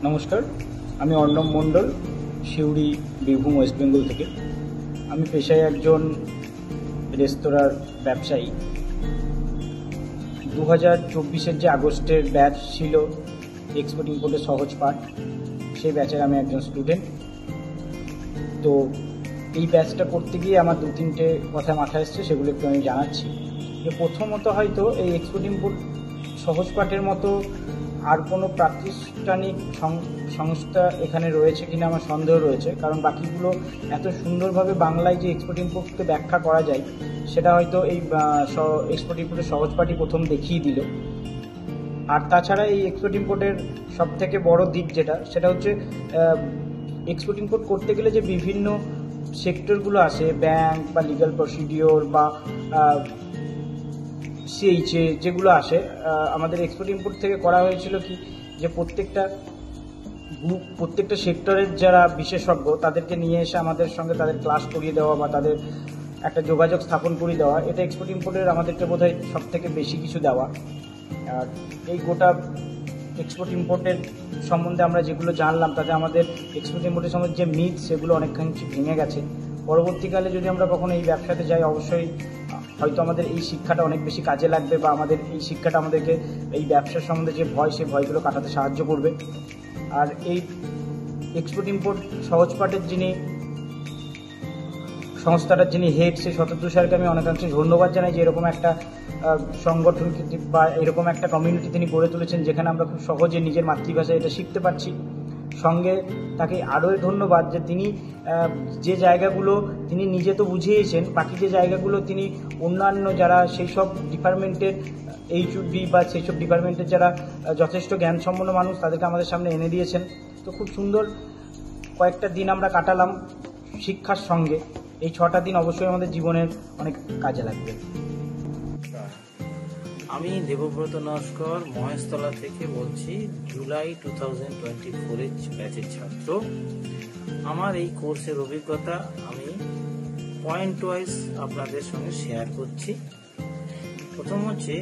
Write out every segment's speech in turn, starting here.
নমস্কার, আমি অর্ণব মণ্ডল, সিউড়ি, বীরভূম, ওয়েস্ট বেঙ্গল থেকে। আমি পেশায় একজন রেস্তোরাঁর ব্যবসায়ী। 2024-এর যে আগস্টের ব্যাচ ছিল এক্সপোর্ট ইম্পোর্টের সহজ পাঠ, সেই ব্যাচের আমি একজন স্টুডেন্ট। তো এই ব্যাচটা করতে গিয়ে আমার 2-3টে কথা মাথায় এসছে, সেগুলো একটু আমি জানাচ্ছি। যে প্রথমত হয়তো এই এক্সপোর্ট ইম্পোর্ট সহজ পাঠের মতো আর কোনো প্রাতিষ্ঠানিক সংস্থা এখানে রয়েছে কিনা আমার সন্দেহ রয়েছে, কারণ বাকিগুলো এত সুন্দরভাবে বাংলায় যে এক্সপোর্ট ইম্পোর্টকে ব্যাখ্যা করা যায় সেটা হয়তো এই এক্সপোর্ট ইম্পোর্টের সহজ পাঠই প্রথম দেখিয়ে দিল। আর তাছাড়া এই এক্সপোর্ট ইম্পোর্টের সবথেকে বড় দিক সেটা হচ্ছে এক্সপোর্ট ইম্পোর্ট করতে গেলে যে বিভিন্ন সেক্টরগুলো আসে, ব্যাংক বা লিগ্যাল প্রসিডিওর বা সিএইচএ যেগুলো আসে, আমাদের এক্সপোর্ট ইম্পোর্ট থেকে করা হয়েছিল কি যে প্রত্যেকটা সেক্টরের যারা বিশেষজ্ঞ তাদেরকে নিয়ে এসে আমাদের সঙ্গে তাদের ক্লাস করিয়ে দেওয়া বা তাদের একটা যোগাযোগ স্থাপন করিয়ে দেওয়া, এটা এক্সপোর্ট ইম্পোর্টের আমাদেরকে বোধহয় সব থেকে বেশি কিছু দেওয়া। আর এই গোটা এক্সপোর্ট ইম্পোর্টের সম্বন্ধে আমরা যেগুলো জানলাম তাতে আমাদের এক্সপোর্ট ইম্পোর্টের সম্বন্ধে যে মিথ সেগুলো অনেকখানি ভেঙে গেছে। পরবর্তীকালে যদি আমরা কখনো এই ব্যবসাতে যাই, অবশ্যই হয়তো আমাদের এই শিক্ষাটা অনেক বেশি কাজে লাগবে বা আমাদের এই শিক্ষাটা আমাদেরকে এই ব্যবসার সম্বন্ধে যে ভয়, সেই ভয়গুলো কাটাতে সাহায্য করবে। আর এই এক্সপোর্ট ইম্পোর্ট সহজ পাঠের যিনি সংস্থাটার যিনি হেড, সেই শতদ্রু স্যারকে আমি অনেকাংশে ধন্যবাদ জানাই যে এরকম একটা সংগঠন বা এরকম একটা কমিউনিটি তিনি গড়ে তুলেছেন যেখানে আমরা খুব সহজে নিজের মাতৃভাষায় এটা শিখতে পারছি। সঙ্গে তাকে আরও ধন্যবাদ যে তিনি যে জায়গাগুলো তিনি নিজে তো বুঝিয়েছেন, বাকি যে জায়গাগুলো তিনি অন্যান্য যারা সেই সব ডিপার্টমেন্টের এইচওডি বা সেই সব ডিপার্টমেন্টের যারা যথেষ্ট জ্ঞানসম্পন্ন মানুষ তাদেরকে আমাদের সামনে এনে দিয়েছেন। তো খুব সুন্দর কয়েকটা দিন আমরা কাটালাম শিক্ষার সঙ্গে। এই 6টা দিন অবশ্যই আমাদের জীবনের অনেক কাজে লাগবে। আমি দেবব্রত নস্কর মহেশতলা থেকে বলছি, জুলাই 2024-এর ব্যাচের ছাত্র। আমার এই কোর্সের অভিজ্ঞতা আমি পয়েন্ট ওয়াইজ আপনাদের সঙ্গে শেয়ার করছি। প্রথম হচ্ছে,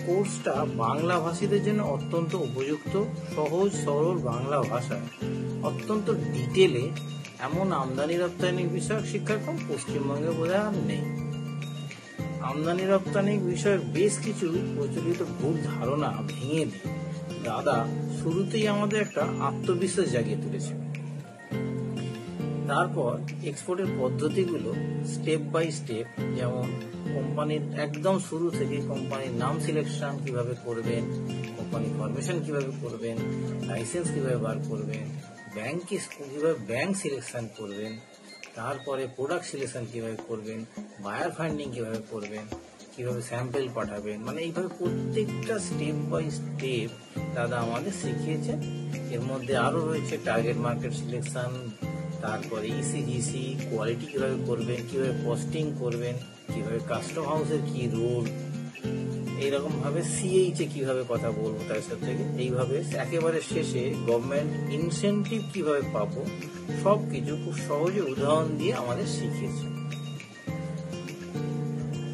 কোর্সটা বাংলা ভাষীদের জন্য অত্যন্ত উপযুক্ত। সহজ সরল বাংলা ভাষায় অত্যন্ত ডিটেলে এমন আমদানি রপ্তানি বিষয়ক শিক্ষাক্রম পশ্চিমবঙ্গে বোধহয় আর নেই। আমদানি রপ্তানি বিষয়ের বেশ কিছু প্রচলিত ভুল ধারণা ভেঙে দিয়ে দাদা শুরুতেই আমাদের একটা আত্মবিশ্বাস জাগিয়ে তুলেছে। তারপর এক্সপোর্টের পদ্ধতিগুলো স্টেপ বাই স্টেপ, যেমন কোম্পানির একদম শুরু থেকে কোম্পানির নাম সিলেকশন কিভাবে করবেন, কোম্পানি ফরমেশন কিভাবে করবেন, লাইসেন্স কিভাবে বার করবেন, কিভাবে ব্যাংক সিলেকশন করবেন, তারপরে প্রোডাক্ট সিলেকশন কিভাবে করবেন, বায়ার ফাইন্ডিং কিভাবে করবেন, কিভাবে স্যাম্পল পাঠাবেন, মানে এইভাবে প্রত্যেকটা স্টেপ বাই স্টেপ দাদা আমাদের শিখিয়েছেন। এর মধ্যে আরো রয়েছে টার্গেট মার্কেট সিলেকশন, তারপরে ইসিজিসি, কোয়ালিটি কিভাবে করবেন, কিভাবে কস্টিং করবেন, কিভাবে কাস্টম হাউসের কি রোল, এইরকম ভাবে সিএইচে কিভাবে কথা বলবো তার সাথে, এইভাবে একেবারে শেষে গভর্নমেন্ট ইনসেন্টিভ কিভাবে পাবো, সবকিছু খুব সহজে উদাহরণ দিয়ে আমাদের শিখিয়েছে।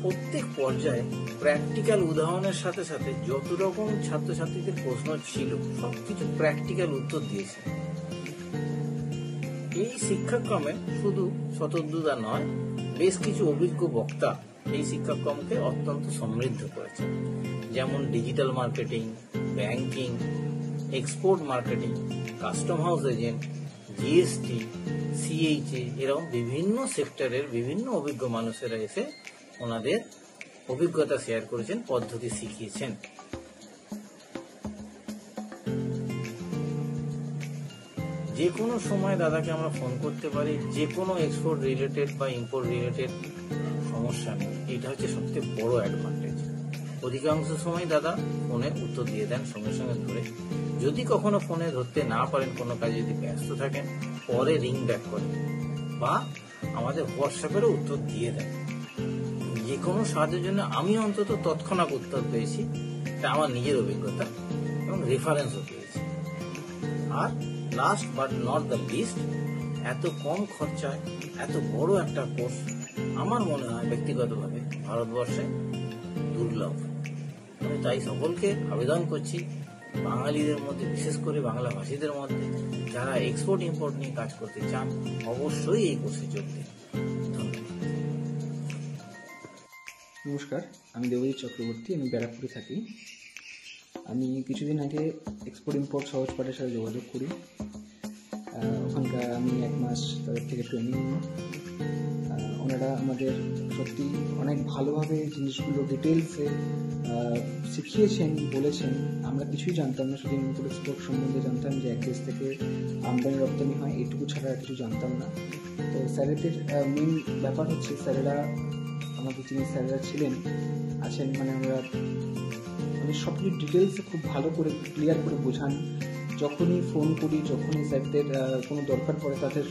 প্রত্যেক পর্যায়ে প্র্যাকটিক্যাল উদাহরণের সাথে সাথে যত রকম ছাত্রছাত্রীদের প্রশ্ন ছিল সবকিছু প্র্যাকটিক্যাল উত্তর দিয়েছে। এই শিক্ষাক্রমে শুধু শতদ্রুদা নয়, বেশ কিছু অভিজ্ঞ বক্তা এই শিক্ষাক্রমকে অত্যন্ত সমৃদ্ধ করেছে। যেমন digital marketing, banking, export marketing, custom house agent, GST, CHA, এরকম বিভিন্ন সেক্টরের বিভিন্ন অভিজ্ঞ মানুষেরা এসে ওনাদের অভিজ্ঞতা শেয়ার করেছেন, পদ্ধতি শিখিয়েছেন। যে কোনো সময় দাদাকে আমরা ফোন করতে পারি, যে কোনো এক্সপোর্ট রিলেটেড বা ইম্পোর্ট রিলেটেড সমস্যা নেই। এটা হচ্ছে সবচেয়ে বড় অ্যাডভান্টেজ। অধিকাংশ সময় দাদা ফোনে উত্তর দিয়ে দেন সঙ্গে সঙ্গে ধরে। যদি কখনো ফোনে ধরতে না পারেন, কোনো কাজে যদি ব্যস্ত থাকেন, পরে রিং ব্যাক করেন বা আমাদের হোয়াটসঅ্যাপেরও উত্তর দিয়ে দেন। যে কোনো সাহায্যের জন্য আমি অন্তত তৎক্ষণাৎ উত্তর পেয়েছি, এটা আমার নিজের অভিজ্ঞতা এবং রেফারেন্সও পেয়েছি। আর last but not the least, এত কম খরচায় এত বড় একটা কোর্স আমার মনে হয় ব্যক্তিগতভাবে ভারতবর্ষে দুর্লভ। আমি তাই সকলকে আবেদন করছি, বাঙালিদের মধ্যে, বিশেষ করে বাংলা ভাষীদের মধ্যে যারা এক্সপোর্ট ইম্পোর্ট নিয়ে কাজ করতে চান, অবশ্যই এই কোর্সে যোগ দিন। ধন্যবাদ। নমস্কার, আমি দেবজিৎ চক্রবর্তী, আমি ব্যারাকপুরে থাকি। আমি কিছুদিন আগে এক্সপোর্ট ইম্পোর্ট সহজ পাঠের সাথে যোগাযোগ করি। ওখানকার আমি 1 মাস তাদের থেকে ট্রেনিং নিই। ওনারা আমাদের সত্যি অনেক ভালোভাবে জিনিসগুলো ডিটেলসে শিখিয়েছেন, বলেছেন। আমরা কিছুই জানতাম না, শুধু ইম্পোর্ট এক্সপোর্ট সম্বন্ধে জানতাম যে এক দেশ থেকে আমদানি রপ্তানি হয়, এটুকু ছাড়া আর কিছু জানতাম না। তো স্যারেদের মেন ব্যাপার হচ্ছে, স্যারেরা আমাদের যিনি স্যারেরা আছেন, মানে আমরা সব কিছু ডিটেলসে খুব ভালো করে ক্লিয়ার করে বোঝান। যখনই ফোন করি, যখনই স্যারদের কোনো দরকার পড়ে তাদের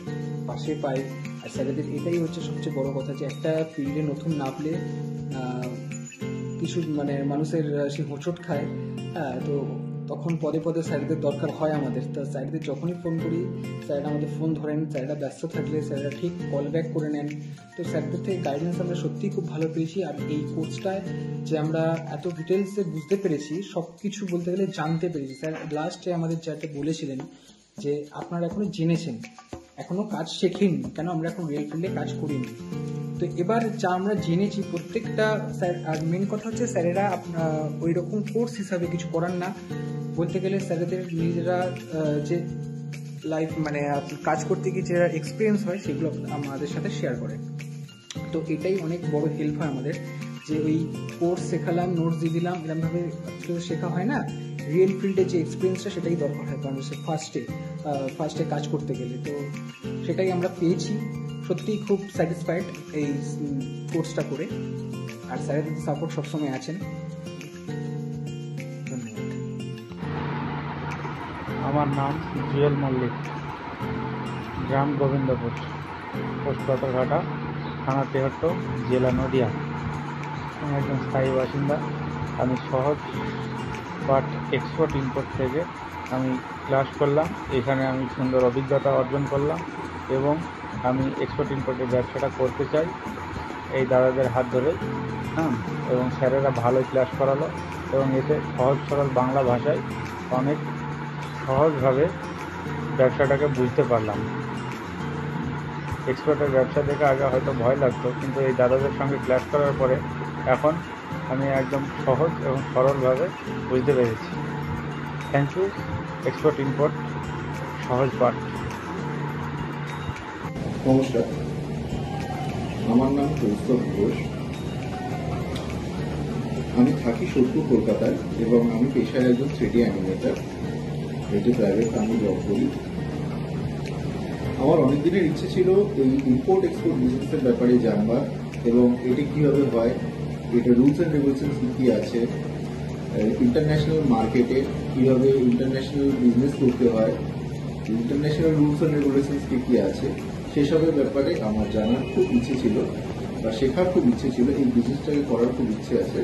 পাশে পাই। আর স্যারেদের এটাই হচ্ছে সবচেয়ে বড় কথা, যে একটা ফিল্ডে নতুন নামলে কিছু মানে মানুষের সে হোঁচট খায়, তো তখন পদে পদে স্যারদের দরকার হয় আমাদের। তো স্যারদের যখনই ফোন করি, স্যাররা আমাদের ফোন ধরেন। স্যাররা ব্যস্ত থাকলে স্যাররা ঠিক কল ব্যাক করে নেন। তো স্যারদের থেকে গাইডেন্স আমরা সত্যিই খুব ভালো পেয়েছি। আর এই কোর্সটায় যে আমরা এত ডিটেলসে বুঝতে পেরেছি, সব কিছু বলতে গেলে জানতে পেরেছি। স্যার লাস্টে আমাদের যেটা বলেছিলেন যে আপনারা এখনো জেনেছেন, এখনো কাজ শেখেননি, কেন আমরা এখন রিয়েল ফিল্ডে কাজ করিনি। তো এবার যা আমরা জেনেছি প্রত্যেকটা স্যার, আর মেন কথা হচ্ছে স্যারেরা ওই রকম কোর্স হিসাবে কিছু করান না। বলতে গেলে স্যারেদের নিজেরা যে লাইফ মানে কাজ করতে গিয়ে যে এক্সপিরিয়েন্স হয়, সেগুলো আমাদের সাথে শেয়ার করে। তো এটাই অনেক বড় হেল্প হয় আমাদের, যে ওই কোর্স শেখালাম, নোটস দিয়ে দিলাম, এরকমভাবে শেখা হয় না। রিয়েল ফিল্ডে যে এক্সপিরিয়েন্সটা, সেটাই দরকার হয় মানুষের ফার্স্টে কাজ করতে গেলে। তো সেটাই আমরা পেয়েছি। সত্যিই খুব স্যাটিসফাইড এই কোর্সটা করে। আর স্যারেদের সাপোর্ট সবসময় আছেন। ধন্যবাদ। আমার নাম জুয়েল মল্লিক, গ্রাম গোবিন্দপুর, পোস্ট পাথরঘাটা, থানা তেহট্ট, জেলা নদিয়া। আমি একজন স্থায়ী বাসিন্দা। আমি সহজ পাঠ এক্সপোর্ট ইম্পোর্ট থেকে আমি ক্লাস করলাম। এখানে আমি সুন্দর অভিজ্ঞতা অর্জন করলাম এবং আমি এক্সপোর্ট ইম্পোর্টের ব্যবসাটা করতে চাই এই দাদাদের হাত ধরে। এবং স্যারেরা ভালোই ক্লাস করালো এবং এতে সহজ সরল বাংলা ভাষায় অনেক সহজভাবে ব্যবসাটাকে বুঝতে পারলাম। এক্সপোর্টের ব্যবসা দেখে আগে হয়তো ভয় লাগতো, কিন্তু এই দাদাদের সঙ্গে ক্লাস করার পরে এখন আমি একদম সহজ এবং সরলভাবে বুঝতে পেরেছি। থ্যাংক ইউ এক্সপোর্ট ইম্পোর্ট সহজ পাঠ। নমস্কার, আমার নাম কৌস্তব ঘোষ। আমি থাকি সোদপুর, কলকাতায়, এবং আমি পেশায় একজন 3D অ্যানিমেটর। এটি প্রাইভেট আমি জব করি। আমার অনেক দিনের ইচ্ছে ছিল এই ইম্পোর্ট এক্সপোর্ট বিজনেসের ব্যাপারে জানবার, এবং এটি কীভাবে হয়, এটা রুলস অ্যান্ড রেগুলেশনস কী আছে, ইন্টারন্যাশনাল মার্কেটে কীভাবে ইন্টারন্যাশনাল বিজনেস করতে হয়, ইন্টারন্যাশনাল রুলস অ্যান্ড রেগুলেশনস কী আছে, সেসবের ব্যাপারে আমার জানার খুব ইচ্ছে ছিল বা শেখার খুব ইচ্ছে ছিল। এই বিজনেসটাকে করার খুব ইচ্ছে আছে।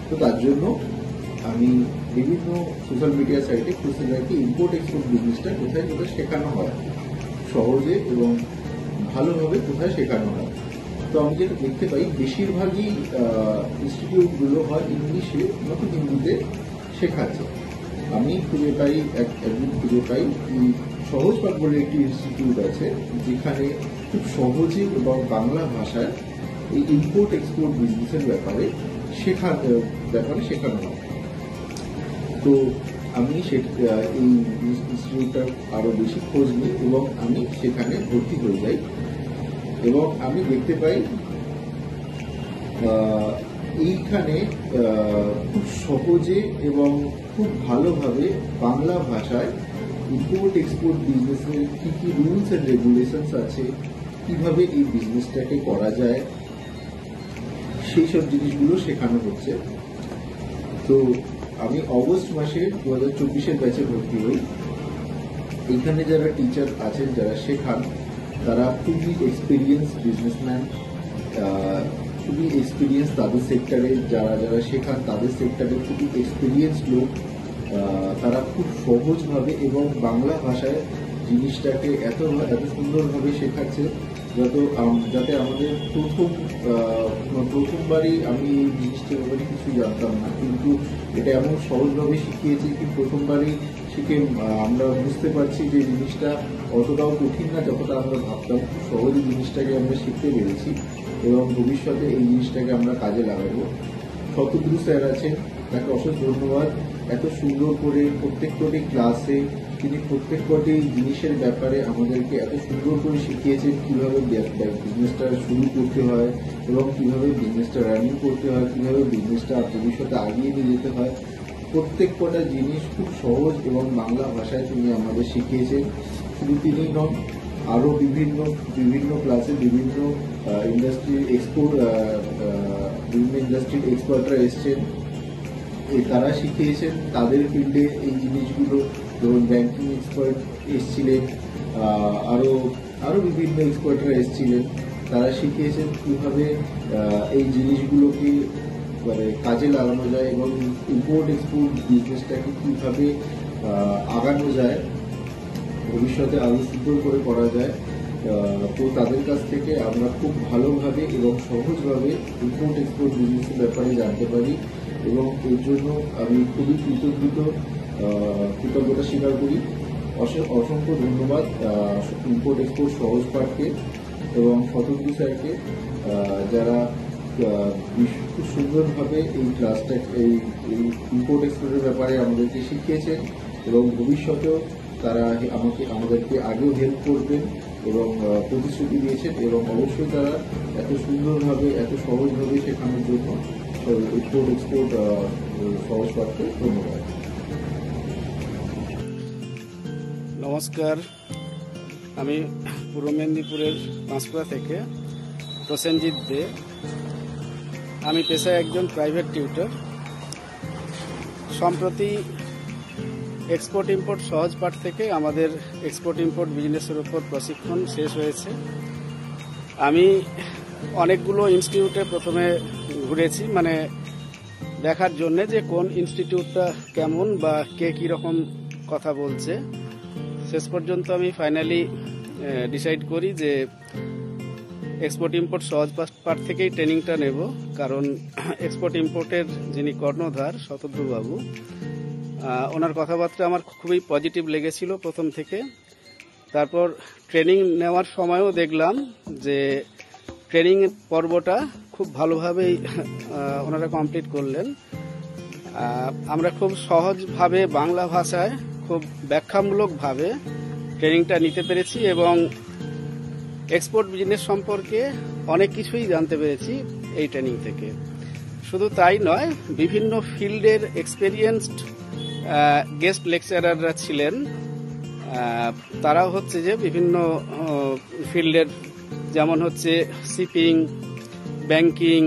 তো তার জন্য আমি বিভিন্ন সোশ্যাল মিডিয়া সাইটে খুঁজতে থাকি ইম্পোর্ট এক্সপোর্ট বিজনেসটা কোথায় কোথায় শেখানো হয়, সহজে এবং ভালোভাবে কোথায় শেখানো হয়। তো আমি যেটা দেখতে পাই, বেশিরভাগই ইনস্টিটিউটগুলো হয় ইংলিশে নতুন হিন্দিতে শেখাচ্ছে। আমি একদিন খুঁজে পাই সহজ পাঠ বলে একটি ইনস্টিটিউট আছে, যেখানে খুব সহজে এবং বাংলা ভাষায় এই ইম্পোর্ট এক্সপোর্ট বিজনেসের ব্যাপারে শেখানো হয়। তো আমি এই ইনস্টিটিউটটার আরও বেশি খোঁজ নিই এবং আমি সেখানে ভর্তি হয়ে যাই। এবং আমি দেখতে পাই এইখানে খুব সহজে এবং খুব ভালোভাবে বাংলা ভাষায় ইম্পোর্ট এক্সপোর্ট বিজনেসের কী কী রুলস অ্যান্ড রেগুলেশনস আছে, কীভাবে এই বিজনেসটাকে করা যায়, সেই সব জিনিসগুলো শেখানো হচ্ছে। তো আমি অগস্ট মাসে 2024 ব্যাচে ভর্তি হই। এখানে যারা টিচার আছেন, যারা শেখান, তারা খুবই এক্সপিরিয়েন্স বিজনেসম্যান, খুবই এক্সপিরিয়েন্স তাদের সেক্টরে, যারা শেখান তাদের সেক্টরে খুবই এক্সপিরিয়েন্স লোক। তারা খুব সহজভাবে এবং বাংলা ভাষায় জিনিসটাকে এত সুন্দরভাবে শেখাচ্ছে যাতে আমাদের প্রথমবারই আমি এই জিনিসটার ব্যাপারে কিছু জানতাম না, কিন্তু এটা এমন সহজভাবে শিখিয়েছে কি প্রথমবারই শিখে আমরা বুঝতে পারছি যে জিনিসটা অতটাও কঠিন না যতটা আমরা ভাবতাম। সহজে জিনিসটাকে আমরা শিখতে পেরেছি এবং ভবিষ্যতে এই জিনিসটাকে আমরা কাজে লাগাবো। শতদ্রু স্যার আছেন, তাকে অশেষ ধন্যবাদ। এত সুন্দর করে প্রত্যেকটি ক্লাসে তিনি প্রত্যেকটি জিনিসের ব্যাপারে আমাদেরকে এত সুন্দর করে শিখিয়েছেন, কিভাবে বিজনেসটা শুরু করতে হয় এবং কিভাবে বিজনেসটা রানিং করতে হয়, কিভাবে বিজনেসটা ভবিষ্যতে আগিয়ে নিয়ে যেতে হয়। প্রত্যেকটা জিনিস খুব সহজ এবং বাংলা ভাষায় তিনি আমাদের শিখিয়েছেন। শুধু তিনি নন, আরও বিভিন্ন ক্লাসে বিভিন্ন ইন্ডাস্ট্রির এক্সপার্টরা এসছেন, তারা শিখিয়েছেন তাদের ফিল্ডে এই জিনিসগুলো। ধরুন ব্যাংকিং এক্সপার্ট এসছিলেন, আরও বিভিন্ন এক্সপার্টরা এসছিলেন, তারা শিখিয়েছেন কীভাবে এই জিনিসগুলোকে মানে কাজে লাগানো যায় এবং ইম্পোর্ট এক্সপোর্ট বিজনেসটাকে কীভাবে আগানো যায়, ভবিষ্যতে আরও সুন্দর করে করা যায়। তো তাদের কাছ থেকে আমরা খুব ভালোভাবে এবং সহজভাবে ইম্পোর্ট এক্সপোর্ট বিজনেসের ব্যাপারে জানতে পারি এবং এর জন্য আমি খুবই কৃতজ্ঞতা স্বীকার করি। অসংখ্য ধন্যবাদ ইম্পোর্ট এক্সপোর্ট সহজ পাঠকে এবং শতদ্রু স্যারকে, যারা খুব সুন্দরভাবে এই ক্লাসটা এই ইম্পোর্ট এক্সপোর্টের ব্যাপারে আমাদেরকে শিখিয়েছেন এবং ভবিষ্যতেও তারা আমাদেরকে আগেও হেল্প করবেন এবং প্রতিশ্রুতি দিয়েছেন এবং অবশ্যই তারা এত সুন্দরভাবে এত সহজভাবে শেখানোর জন্য ইম্পোর্ট এক্সপোর্ট সহজ পাঠকে ধন্যবাদ। নমস্কার, আমি পূর্ব মেদিনীপুরের পাঁশকুড়া থেকে প্রসেনজিৎ দে। আমি পেশায় একজন প্রাইভেট টিউটর। সম্প্রতি এক্সপোর্ট ইম্পোর্ট সহজ পাঠ থেকে আমাদের এক্সপোর্ট ইম্পোর্ট বিজনেসের উপর প্রশিক্ষণ শেষ হয়েছে। আমি অনেকগুলো ইনস্টিটিউটে প্রথমে ঘুরেছি, মানে দেখার জন্যে যে কোন ইনস্টিটিউটটা কেমন বা কে কীরকম কথা বলছে। শেষ পর্যন্ত আমি ফাইনালি ডিসাইড করি যে এক্সপোর্ট ইম্পোর্ট সহজ পাঠ থেকেই ট্রেনিংটা নেব, কারণ এক্সপোর্ট ইম্পোর্টের যিনি কর্ণধার শতদ্রু বাবু, ওনার কথাবার্তা আমার খুবই পজিটিভ লেগেছিল প্রথম থেকে। তারপর ট্রেনিং নেওয়ার সময়ও দেখলাম যে ট্রেনিং পর্বটা খুব ভালোভাবেই ওনারা কমপ্লিট করলেন। আমরা খুব সহজভাবে বাংলা ভাষায় খুব ব্যাখ্যামূলকভাবে ট্রেনিংটা নিতে পেরেছি এবং এক্সপোর্ট বিজনেস সম্পর্কে অনেক কিছুই জানতে পেরেছি এই ট্রেনিং থেকে। শুধু তাই নয়, বিভিন্ন ফিল্ডের এক্সপেরিয়েন্সড গেস্ট লেকচারাররা ছিলেন। তারাও হচ্ছে যে বিভিন্ন ফিল্ডের, যেমন হচ্ছে শিপিং, ব্যাংকিং,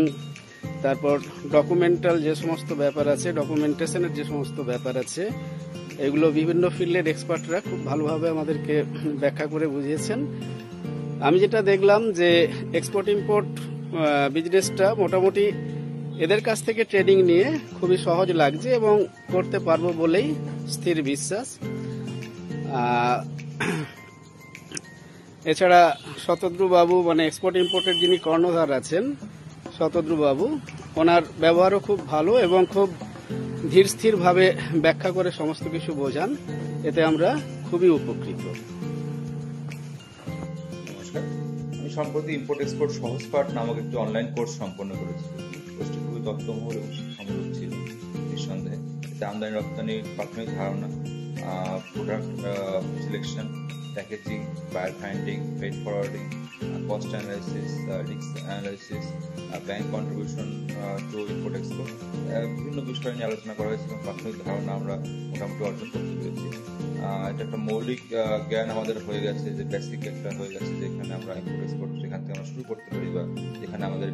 তারপর ডকুমেন্টাল যে সমস্ত ব্যাপার আছে, ডকুমেন্টেশনের যে সমস্ত ব্যাপার আছে, এগুলো বিভিন্ন ফিল্ডের এক্সপার্টরা খুব ভালোভাবে আমাদেরকে ব্যাখ্যা করে বুঝিয়েছেন। আমি যেটা দেখলাম যে এক্সপোর্ট ইম্পোর্ট বিজনেসটা মোটামুটি এদের কাছ থেকে ট্রেনিং নিয়ে খুবই সহজ লাগছে এবং করতে পারবো বলেই স্থির বিশ্বাস। এছাড়া শতদ্রু বাবু, মানে এক্সপোর্ট ইম্পোর্টের যিনি কর্ণধার আছেন শতদ্রু বাবু, ওনার ব্যবহারও খুব ভালো এবং খুব ধীর স্থিরভাবে ব্যাখ্যা করে সমস্ত কিছু বোঝান। এতে আমরা খুবই উপকৃত। নমস্কার, আমি সম্প্রতি ইম্পোর্ট এক্সপোর্ট সহজ পাঠ নামক একটি অনলাইন কোর্স সম্পন্ন করেছি। কোর্সটি খুবই তথ্যবহুল এবং শিক্ষামূলক ছিল। নিঃসন্দেহে এতে আমদানি রপ্তানির প্রাথমিক ধারণা, product selection, packaging, buyer finding, freight forwarding, cost analysis, risk analysis, bank contribution to import export, বিভিন্ন বিষয় নিয়ে আলোচনা করা হয়েছে এবং প্রাথমিক ধারণা আমরা মোটামুটি অর্জন করতে পেরেছি। এটা একটা মৌলিক জ্ঞান আমাদের হয়ে গেছে, যে বেসিক একটা হয়ে গেছে, যেখানে আমরা ইম্পোর্ট এক্সপোর্ট যেখান থেকে আমরা শুরু করতে পারি বা যেখানে আমাদের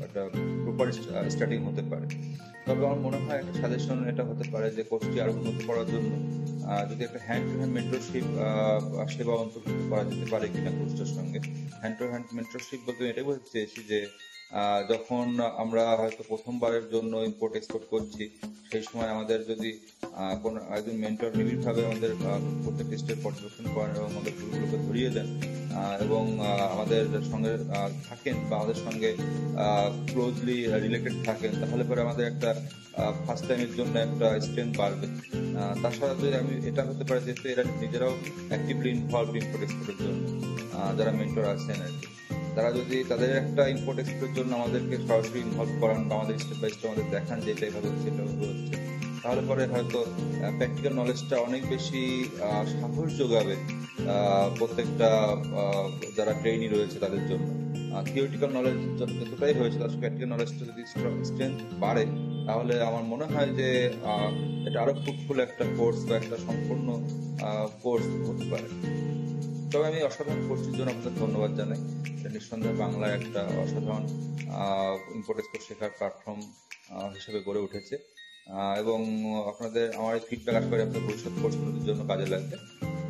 একটা প্রপার স্টার্টিং হতে পারে। তবে আমার মনে হয় একটা সাজেশন এটা হতে পারে যে কোর্সটি আরো উন্নত করার জন্য যদি একটা হ্যান্ড টু হ্যান্ড মেন্টরশিপ সেবা অন্তর্ভুক্ত করা যেতে পারে কিনা কোর্সটার সঙ্গে। হ্যান্ড টু হ্যান্ড মেন্টরশিপ বলতে এটাই বলতে চেয়েছি যে যখন আমরা হয়তো প্রথমবারের জন্য ইম্পোর্ট এক্সপোর্ট করছি, সেই সময় আমাদের যদি কোনো একজন মেন্টর নিবিড়ভাবে আমাদের প্রত্যেকটি স্টেপ পর্যবেক্ষণ করেন এবং আমাদের ভুলগুলোকে ধরিয়ে দেন এবং আমাদের সঙ্গে থাকেন বা আমাদের সঙ্গে ক্লোজলি রিলেটেড থাকেন, তাহলে পরে আমাদের একটা ফার্স্ট টাইমের জন্য একটা স্ট্রেংথ বাড়বে। তার সাথে আমি এটা হতে পারে যেহেতু এরা নিজেরাও অ্যাক্টিভলি ইনভলভ ইম্পোর্ট এক্সপোর্টের জন্য, যারা মেন্টর আছেন আর কি, তারা যদি তাদের একটা ইম্পোর্ট এক্সপোর্টের জন্য আমাদেরকে সরাসরি ইনভলভ করান বা আমাদের স্টেপ বাই স্টেপ আমাদের দেখান যে এটা এভাবে হচ্ছে এটা হচ্ছে, তাহলে পরে হয়তো প্র্যাকটিক্যাল নলেজটা অনেক বেশি সাহস যোগাবে প্রত্যেকটা যারা ট্রেইনি রয়েছে তাদের জন্য। থিওরিটিক্যাল নলেজ যতটাই হয়েছে তার প্র্যাকটিক্যাল নলেজটা যদি স্ট্রেংথ বাড়ে, তাহলে আমার মনে হয় যে এটা আরো ফ্রুটফুল একটা কোর্স বা একটা সম্পূর্ণ কোর্স হতে পারে। তবে আমি অসাধারণ কোর্সের জন্য আপনাদের ধন্যবাদ জানাই। এটা নিঃসন্দেহে বাংলায় একটা অসাধারণ ইম্পোর্ট এক্সপোর্ট শেখার প্ল্যাটফর্ম হিসেবে গড়ে উঠেছে এবং আপনাদের আমার ফিডব্যাক আশা করি আপনাদের ভবিষ্যৎ কোর্সগুলোর জন্য কাজে লাগবে।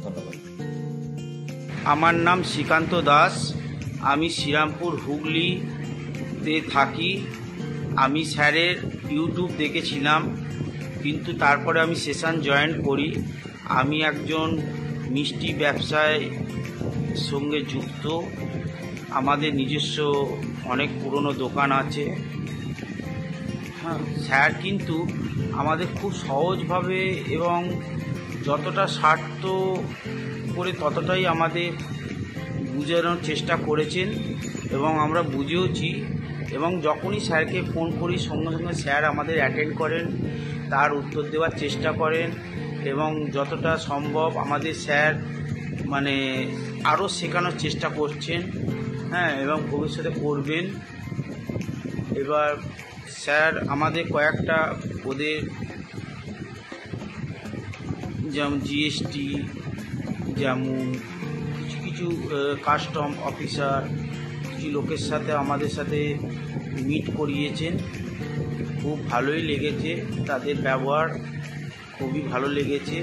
ধন্যবাদ। আমার নাম শ্রীকান্ত দাস, আমি শ্রীরামপুর হুগলিতে থাকি। আমি স্যারের ইউটিউব দেখেছিলাম, কিন্তু তারপরে আমি সেশন জয়েন করি। আমি একজন মিষ্টি ব্যবসায় সঙ্গে যুক্ত। আমাদের নিজস্ব অনেক পুরনো দোকান আছে। হ্যাঁ, স্যার কিন্তু আমাদের খুব সহজভাবে এবং যতটা স্বার্থ করে ততটাই আমাদের বোঝানোর চেষ্টা করেছেন এবং আমরা বুঝেওছি। এবং যখনই স্যারকে ফোন করি সঙ্গে সঙ্গে স্যার আমাদের অ্যাটেন্ড করেন, তার উত্তর দেওয়ার চেষ্টা করেন এবং যতটা সম্ভব আমাদের স্যার মানে আরও শেখানোর চেষ্টা করছেন। হ্যাঁ, এবং ভবিষ্যতে করবেন। এবার স্যার আমাদের কয়েকটা ওদের যেমন জিএসটি, যেমন কিছু কিছু কাস্টম অফিসার, কিছু লোকের সাথে আমাদের সাথে মিট করিয়েছেন। খুব ভালোই লেগেছে, তাদের ব্যবহার খুবই ভালো লেগেছে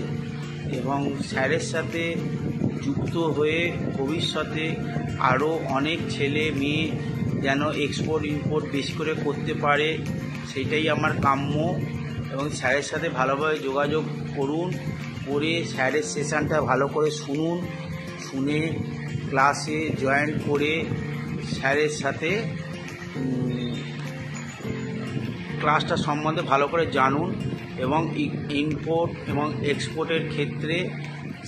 এবং স্যারের সাথে যুক্ত হয়ে ভবিষ্যতে আরও অনেক ছেলে মেয়ে যেন এক্সপোর্ট ইম্পোর্ট বেশি করে করতে পারে, সেটাই আমার কাম্য। এবং স্যারের সাথে ভালোভাবে যোগাযোগ করুন, করে স্যারের সেশনটা ভালো করে শুনুন, শুনে ক্লাসে জয়েন করে স্যারের সাথে ক্লাসটা সম্বন্ধে ভালো করে জানুন এবং ইম্পোর্ট এবং এক্সপোর্টের ক্ষেত্রে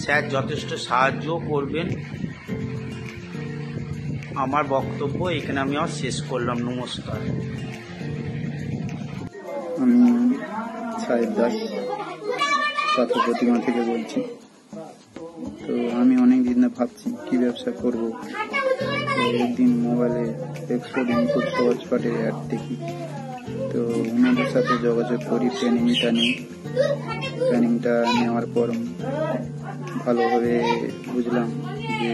স্যার যথেষ্ট সাহায্য করবেন। আমার বক্তব্য এখানে আমি আমার শেষ করলাম। নমস্কার। আমি সাহেব দাস পাথর প্রতিমা থেকে বলছি। তো আমি অনেক দিন ভাবছি কি ব্যবসা করব। তো একদিন মোবাইলে এক্সপোর্ট ইম্পোর্ট সহজ পাটের অ্যাড দেখি, তো ওনাদের সাথে যোগাযোগ করি, ট্রেনিংটা নিই। ট্রেনিংটা নেওয়ার পর ভালোভাবে বুঝলাম যে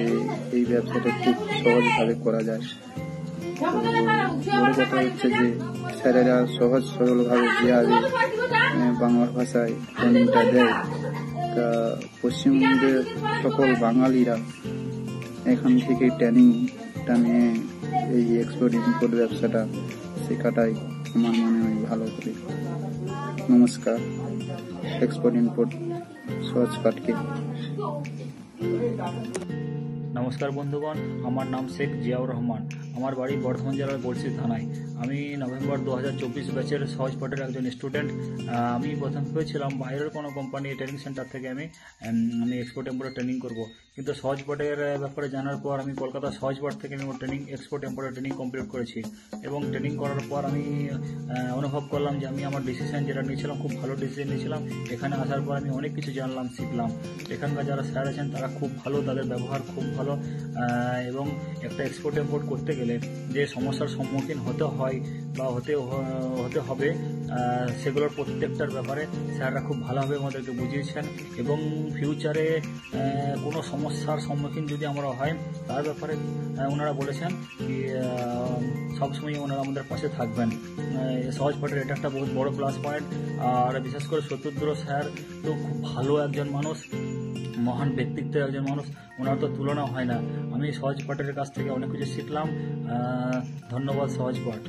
এই ব্যবসাটা খুব সহজভাবে করা যায়। তো বড় কথা হচ্ছে যে স্যারেরা সহজ সরলভাবে যেভাবে বাংলা ভাষায় ট্রেনিংটা দেয়, তা পশ্চিমবঙ্গের সকল বাঙালিরা এখান থেকে ট্রেনিংটা নিয়ে এই এক্সপোর্ট ইম্পোর্ট ব্যবসাটা শেখাটাই আমার মনে হয় ভালো করে। নমস্কার। এক্সপোর্ট ইম্পোর্ট সহজ পাটকে নমস্কার বন্ধুগণ, আমার নাম শেখ জিয়াউর রহমান। আমার বাড়ি বর্ধমান জেলার বড়শি থানায়। আমি নভেম্বর 2024 ব্যাচের সহজ পাটের একজন স্টুডেন্ট। আমি প্রথম ভেবেছিলাম বাইরের কোনো কোম্পানি ট্রেনিং সেন্টার থেকে আমি এক্সপোর্ট ইম্পোর্টের ট্রেনিং করব, কিন্তু সহজ পাটের ব্যাপারে জানার পর আমি কলকাতা সহজ পাট থেকে আমি ট্রেনিং এক্সপোর্ট ইম্পোর্টের ট্রেনিং কমপ্লিট করেছি এবং ট্রেনিং করার পর আমি অনুভব করলাম যে আমি আমার ডিসিশন যেটা নিয়েছিলাম খুব ভালো ডিসিশন নিয়েছিলাম। এখানে আসার পর আমি অনেক কিছু জানলাম, শিখলাম। এখানকার যারা স্যার আছেন তারা খুব ভালো, তাদের ব্যবহার খুব ভালো এবং একটা এক্সপোর্ট ইম্পোর্ট করতে গেলে যে সমস্যার সম্মুখীন হতে হয় বা হতে হবে সেগুলোর প্রত্যেকটার ব্যাপারে স্যাররা খুব ভালোভাবে আমাদেরকে বুঝিয়েছেন এবং ফিউচারে কোনো সমস্যার সম্মুখীন যদি আমরা হয় তার ব্যাপারে ওনারা বলেছেন কি সবসময় ওনারা আমাদের পাশে থাকবেন। সহজ পাটের এটা একটা বহুত বড় প্লাস পয়েন্ট। আর বিশেষ করে শত্রুদ্র স্যার তো খুব ভালো একজন মানুষ, মহান ব্যক্তিত্বের একজন মানুষ, ওনার তো তুলনা হয় না। আমি সহজ পাঠের কাছ থেকে অনেক কিছু শিখলাম। ধন্যবাদ সহজ পাঠ।